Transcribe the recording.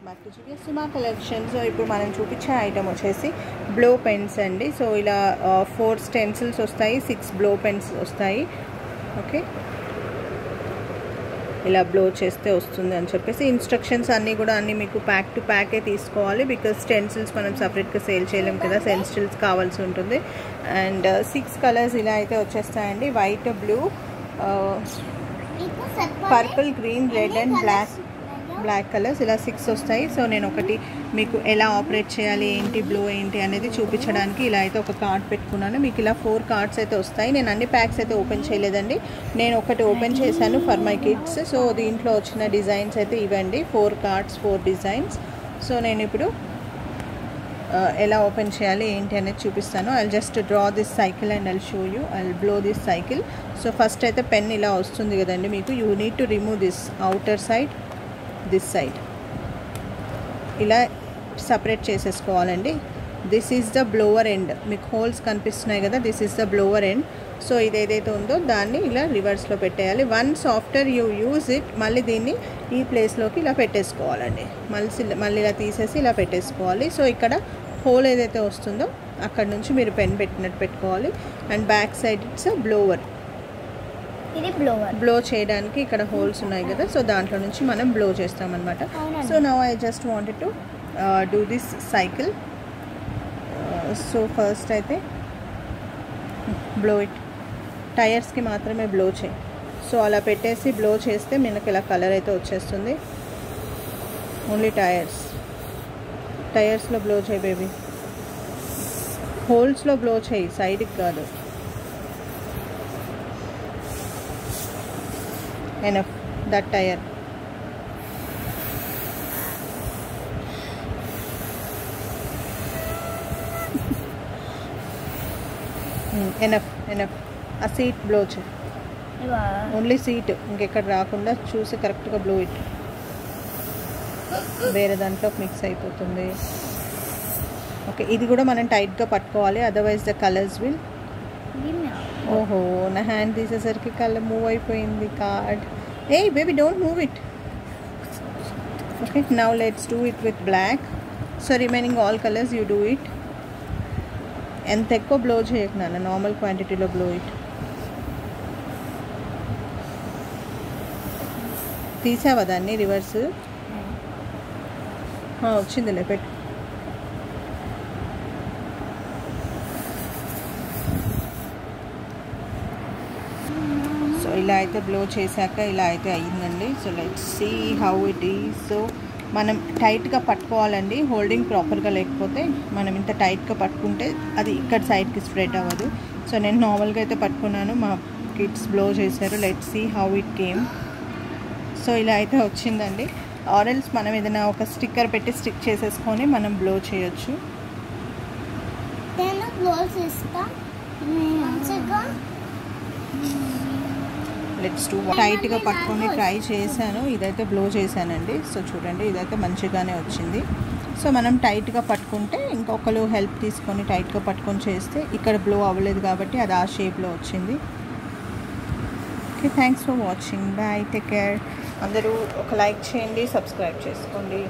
Back to junior Suma collection. So ఇప్పుడు మనం చూపించే ఐటమ్ వచ్చేసి బ్లో పెన్స్ అండి. సో ఇలా 4 స్టెన్సిల్స్ వస్తాయి, 6 బ్లో పెన్స్ వస్తాయి. ఓకే, ఇలా బ్లో చేస్తే వస్తుంది అని చెప్పేసి ఇన్స్ట్రక్షన్స్ అన్నీ కూడా మీకు ప్యాక్ టు ప్యాకే తీసుకోవాలి. బికాజ్ స్టెన్సిల్స్ మనం సపరేట్గా సేల్ చేయలేం కదా, స్టెన్సిల్స్ కావాల్సి ఉంటుంది. అండ్ 6 కలర్స్ ఇలా అయితే వచ్చేస్తాయండి. White, blue, purple, green, red and black colours ఇలా 6 వస్తాయి. సో నేను ఒకటి మీకు ఎలా ఆపరేట్ చేయాలి, ఏంటి బ్లో ఏంటి అనేది చూపించడానికి ఇలా అయితే ఒక కార్డ్ పెట్టుకున్నాను. మీకు ఇలా 4 కార్డ్స్ అయితే వస్తాయి. నేను అన్ని ప్యాక్స్ అయితే ఓపెన్ చేయలేదండి, నేను ఒకటి ఓపెన్ చేశాను ఫర్ మై కిడ్స్. సో దీంట్లో వచ్చిన డిజైన్స్ అయితే ఇవ్వండి, 4 కార్డ్స్ 4 డిజైన్స్. సో నేను ఇప్పుడు ఎలా ఓపెన్ చేయాలి ఏంటి అనేది చూపిస్తాను. I just draw this cycle and I'll show you, I'll blow this cycle. So first అయితే పెన్ ఇలా వస్తుంది కదండి మీకు. You need to remove this outer side, this side ఇలా సపరేట్ చేసేసుకోవాలండి. This is the blower end, మీకు holes కనిపిస్తున్నాయి కదా, this is the blower end. So ఇది ఏదైతే ఉందో దాన్ని ఇలా రివర్స్లో పెట్టేయాలి. Once after you use it మళ్ళీ దీన్ని ఈ ప్లేస్లోకి ఇలా పెట్టేసుకోవాలండి. మళ్ళీ ఇలా తీసేసి ఇలా పెట్టేసుకోవాలి. సో ఇక్కడ హోల్ ఏదైతే వస్తుందో అక్కడ నుంచి మీరు పెన్ పెట్టినట్టు పెట్టుకోవాలి. And back side it's blower, ఇది బ్లోవర్. బ్లో చేయడానికి ఇక్కడ హోల్స్ ఉన్నాయి కదా, సో దాంట్లో నుంచి మనం బ్లో చేస్తామన్నమాట. So now I just wanted to do this cycle. So first అయితే బ్లో ఇట్, టైర్స్కి మాత్రమే బ్లో చేయి. సో అలా పెట్టేసి బ్లో చేస్తే మనకి ఇలా కలర్ అయితే వచ్చేస్తుంది. ఓన్లీ టైర్స్లో బ్లో చేయి బేబీ, హోల్స్లో బ్లో చేయి, సైడ్కి కాదు. Enough, that tire. enough. ఆ సీట్ బ్లో చేయి, ఓన్లీ సీట్, ఇంకెక్కడ రాకుండా చూసి కరెక్ట్గా బ్లో ఇట్. వేరే దాంట్లో మిక్స్ అయిపోతుంది. ఓకే, ఇది కూడా మనం టైట్గా పట్టుకోవాలి, అదర్వైజ్ ద కలర్స్ విల్. ఓహో, నా హ్యాండ్ తీసేసరికి కలర్ మూవ్ అయిపోయింది కార్డ్. ఏ baby don't move it. Okay, now let's do it with black. So remaining all colours you do it. ఎంత ఎక్కువ బ్లో చేయకు నాన్న, నార్మల్ క్వాంటిటీలో బ్లో ఇట్. తీసావా దాన్ని రివర్స్? వచ్చిందిలే, పెట్టు. సో ఇలా అయితే బ్లో చేశాక ఇలా అయితే అయ్యిందండి. So let's see how it is. So మనం టైట్గా పట్టుకోవాలండి, హోల్డింగ్ ప్రాపర్గా లేకపోతే మనం ఇంత టైట్గా పట్టుకుంటే అది ఇక్కడ సైడ్కి స్ప్రెడ్ అవ్వదు. సో నేను నార్మల్గా అయితే పట్టుకున్నాను, మా కిడ్స్ బ్లో చేశారు. Let's see how it came. So ఇలా అయితే వచ్చిందండి. ఆరెల్స్ మనం ఏదైనా ఒక స్టిక్కర్ పెట్టి స్టిక్ చేసేసుకొని మనం బ్లో చేయొచ్చు. Let's do. టైట్గా పట్టుకొని ట్రై చేశాను, ఇదైతే బ్లో చేశానండి. సో చూడండి, ఇదైతే మంచిగానే వచ్చింది. సో మనం టైట్గా పట్టుకుంటే ఇంకొకరు హెల్ప్ తీసుకొని టైట్గా పట్టుకొని చేస్తే ఇక్కడ బ్లో అవ్వలేదు కాబట్టి అది ఆ షేప్లో వచ్చింది. Okay, thanks for watching, bye, take care. అందరూ ఒక లైక్ చేయండి, సబ్స్క్రైబ్ చేసుకోండి.